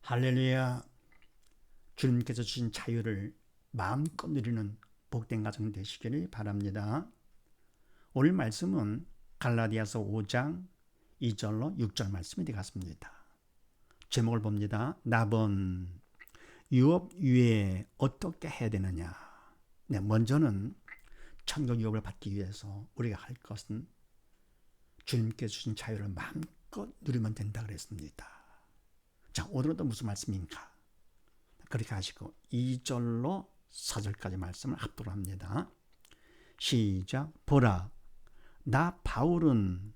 할렐루야. 주님께서 주신 자유를 마음껏 누리는 복된 가정 되시기를 바랍니다. 오늘 말씀은 갈라디아서 5장 2절로 6절 말씀이 되겠습니다. 제목을 봅니다. 납은 유업 위에 어떻게 해야 되느냐. 먼저는 천국 유업을 받기 위해서 우리가 할 것은 주님께서 주신 자유를 마음껏 누리면 된다 그랬습니다. 자, 오늘은 또 무슨 말씀인가? 그렇게 하시고 2절로 4절까지 말씀을 합독을 합니다. 시작. 보라, 나 바울은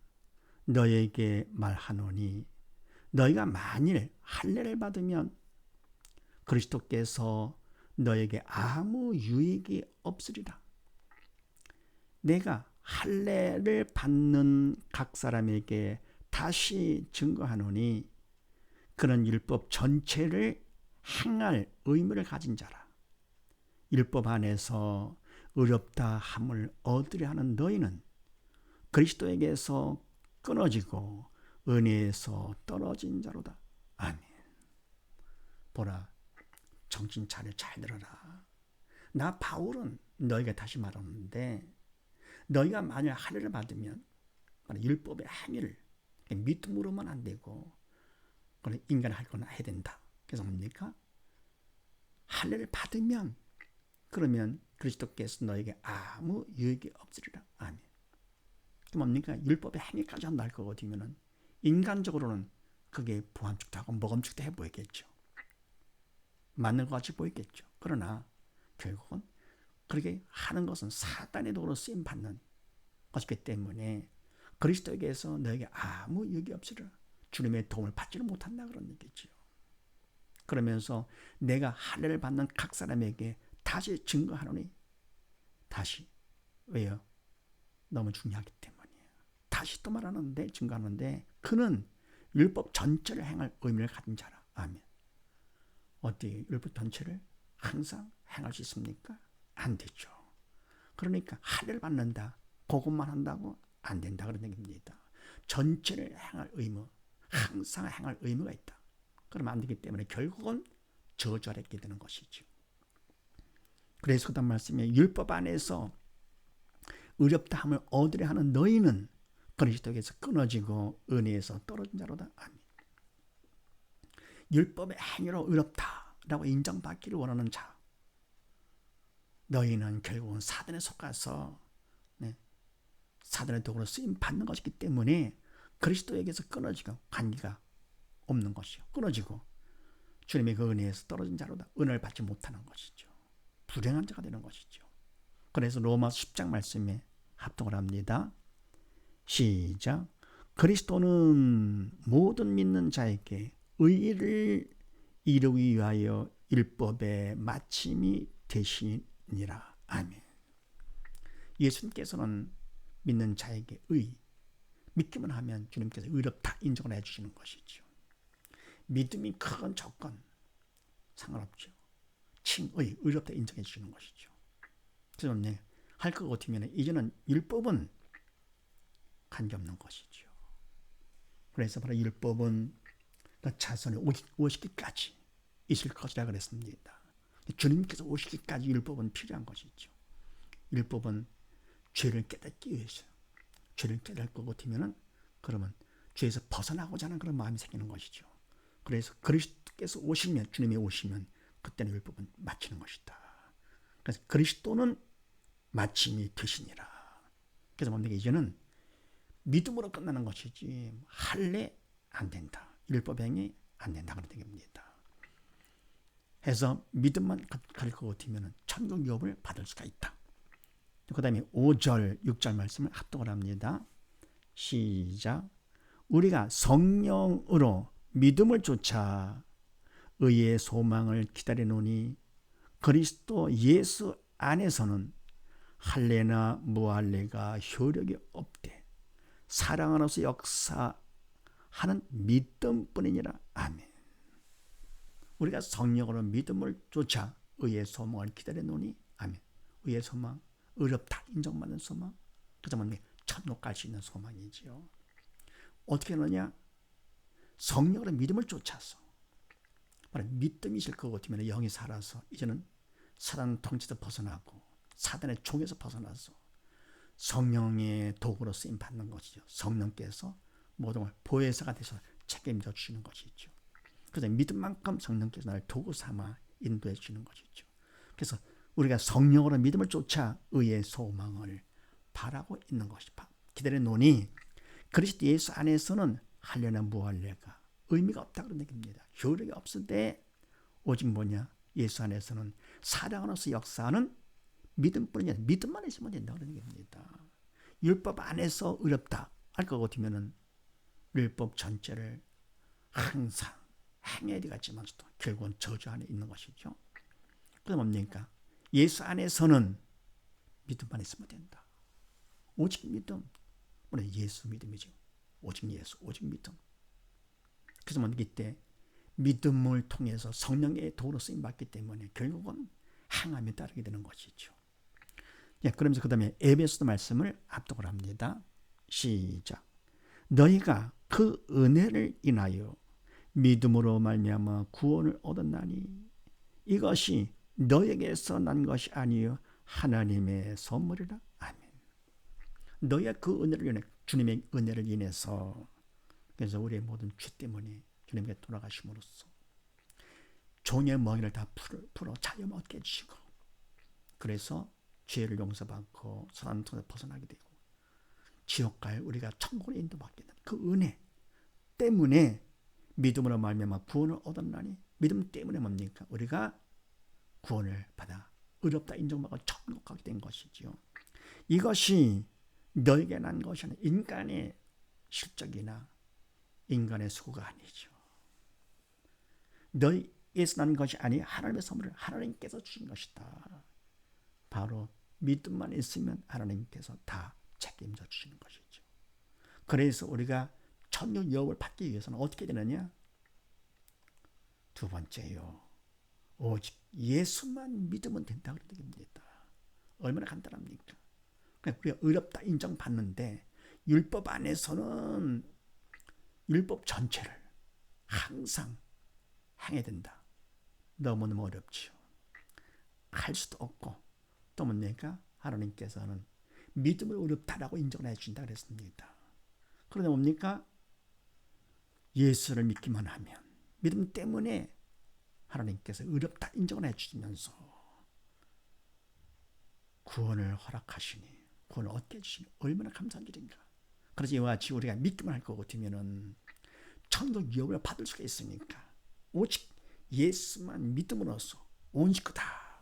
너에게 말하노니 너희가 만일 할례를 받으면 그리스도께서 너에게 아무 유익이 없으리라. 내가 할례를 받는 각 사람에게 다시 증거하노니 그런 율법 전체를 행할 의무를 가진 자라. 율법 안에서 의롭다 함을 얻으려 하는 너희는 그리스도에게서 끊어지고 은혜에서 떨어진 자로다. 아멘. 보라, 정신 차려 잘 들어라. 나 바울은 너희가 다시 말하는데 너희가 만약 할례를 받으면 율법의 행위를 믿음으로만 안 되고 인간이 할 거나 해야 된다. 그래서 뭡니까? 할례를 받으면 그러면 그리스도께서 너에게 아무 유익이 없으리라. 아멘. 그 뭡니까? 율법의 행위까지 한다 할 거거든요. 인간적으로는 그게 부함축도 하고 모범축도 해 보이겠죠. 맞는 것 같이 보이겠죠. 그러나 결국은 그렇게 하는 것은 사단의 도구로 쓰임 받는 것이기 때문에 그리스도에게서 너에게 아무 유익이 없으리라. 주님의 도움을 받지를 못한다 그런 얘기죠. 그러면서 내가 할례를 받는 각 사람에게 다시 증거하노니, 다시, 왜요? 너무 중요하기 때문이에요. 다시 또 말하는데, 증거하는데 그는 율법 전체를 행할 의미를 가진 자라. 아멘. 어떻게 율법 전체를 항상 행할 수 있습니까? 안 되죠. 그러니까 할례를 받는다, 그것만 한다고 안 된다 그런 얘기입니다. 전체를 행할 의무, 항상 행할 의무가 있다. 그러면 안 되기 때문에 결국은 저주하게 되는 것이죠. 그래서 그다음 말씀에 율법 안에서 의롭다함을 얻으려 하는 너희는 그리스도에게서 끊어지고 은혜에서 떨어진 자로다. 아멘. 율법의 행위로 의롭다라고 인정받기를 원하는 자, 너희는 결국은 사단에 속아서 사단의 도구로 쓰임 받는 것이기 때문에 그리스도에게서 끊어지고 관계가 없는 것이요. 끊어지고 주님의 그 은혜에서 떨어진 자로다. 은혜를 받지 못하는 것이죠. 불행한 자가 되는 것이죠. 그래서 로마서 10장 말씀에 합독을 합니다. 시작. 그리스도는 모든 믿는 자에게 의를 이루기 위하여 율법의 마침이 되시니라. 아멘. 예수님께서는 믿는 자에게 믿기만 하면 주님께서 의롭다 인정을 해주시는 것이죠. 믿음이 큰 조건 상관없죠. 의롭다 인정해 주시는 것이죠. 그래서 할 것 같으면 이제는 율법은 관계없는 것이죠. 그래서 바로 율법은 자손이 오시기까지 있을 것이라 그랬습니다. 주님께서 오시기까지 율법은 필요한 것이죠. 율법은 죄를 깨닫기 위해서, 죄를 깨달을 것 같으면 그러면 죄에서 벗어나고자 하는 그런 마음이 생기는 것이죠. 그래서 그리스도께서 오시면, 주님이 오시면 그때는 율법은 마치는 것이다. 그래서 그리스도는 마침이 되시니라. 그래서 뭡니까? 이제는 믿음으로 끝나는 것이지 할례 안 된다, 율법 행위 안 된다 그런 얘기입니다. 해서 믿음만 가질 것 같으면 천국 유업을 받을 수가 있다. 그 다음에 5절, 6절 말씀을 합독을 합니다. 시작. 우리가 성령으로 믿음을 쫓아 의의 소망을 기다리노니 그리스도 예수 안에서는 할례나 무할례가 효력이 없되 사랑 안에서 역사하는 믿음뿐이니라. 아멘. 우리가 성령으로 믿음을 쫓아 의의 소망을 기다리노니, 아멘. 의의 소망, 의롭다 인정받는 소망, 그 다음에 천국 갈 수 있는 소망이지요. 어떻게 하느냐? 성령으로 믿음을 쫓아서 믿음이 있을 것 같으면 영이 살아서 이제는 사단 통치에서 벗어나고 사단의 종에서 벗어나서 성령의 도구로 쓰임 받는 것이죠. 성령께서 모든 걸 보혜사가 돼서 책임져 주시는 것이죠. 그래서 믿음만큼 성령께서 나를 도구 삼아 인도해 주시는 것이죠. 그래서 우리가 성령으로 믿음을 쫓아 의의 소망을 바라고 있는 것이 기다려 노니 그리스도 예수 안에서는 하려나 무할래가 의미가 없다 그런 얘기입니다. 효력이 없을 때 오직 뭐냐? 예수 안에서는 사랑으로서 역사하는 믿음뿐이냐. 믿음만 있으면 된다 그런 얘기입니다. 율법 안에서 어렵다 할 것 같으면은 율법 전체를 항상 행해야 되겠지만서도 결국은 저주 안에 있는 것이죠. 그럼 뭡니까? 예수 안에서는 믿음만 있으면 된다. 오직 믿음. 우리 예수 믿음이죠. 오직 예수, 오직 믿음. 그래서 뭐 이때 믿음을 통해서 성령의 도로 쓰임 받기 때문에 결국은 행함에 따르게 되는 것이죠. 예, 그러면서 그 다음에 에베소서 말씀을 압독을 합니다. 시작. 너희가 그 은혜를 인하여 믿음으로 말미암아 구원을 얻었나니 이것이 너에게서 난 것이 아니요 하나님의 선물이라. 아멘. 너희가 그 은혜를 인해 주님의 은혜를 인해서 그래서 우리의 모든 죄 때문에 주님께 돌아가심으로써 종의 멍에를 다 풀어 자유 얻게 해주시고 그래서 죄를 용서받고 사단 통해서 벗어나게 되고 지옥갈 우리가 천국으로 인도받게 되는 그 은혜 때문에 믿음으로 말미암아 구원을 얻었나니 믿음 때문에 뭡니까? 우리가 구원을 받아 의롭다 인정받고 천국 가게 된 것이지요. 이것이 너에게 난 것이 아니라 인간의 실적이나 인간의 수고가 아니죠. 너에게서 난 것이 아니 하나님의 선물을 하나님께서 주신 것이다. 바로 믿음만 있으면 하나님께서 다 책임져 주시는 것이죠. 그래서 우리가 천국 유업을 받기 위해서는 어떻게 되느냐? 두 번째요. 오직 예수만 믿으면 된다고 그럽니다. 얼마나 간단합니까? 그냥 우리가 의롭다 인정받는데 율법 안에서는 율법 전체를 항상 행해야 된다. 너무너무 어렵죠. 할 수도 없고 또 뭡니까? 하나님께서는 믿음을 어렵다라고 인정을 해준다 그랬습니다. 그런데 뭡니까? 예수를 믿기만 하면 믿음 때문에 하나님께서 어렵다 인정을 해주시면서 구원을 허락하시니 구원을 얻게 해주시니 얼마나 감사한 일인가. 그래서 이와 같이 우리가 믿기만 할 것 같으면 천국 유업을 받을 수가 있으니까 오직 예수만 믿음으로써 온 식구 다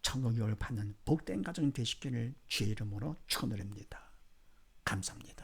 천국 유업을 받는 복된 가정이 되시기를 주의 이름으로 축원드립니다. 감사합니다.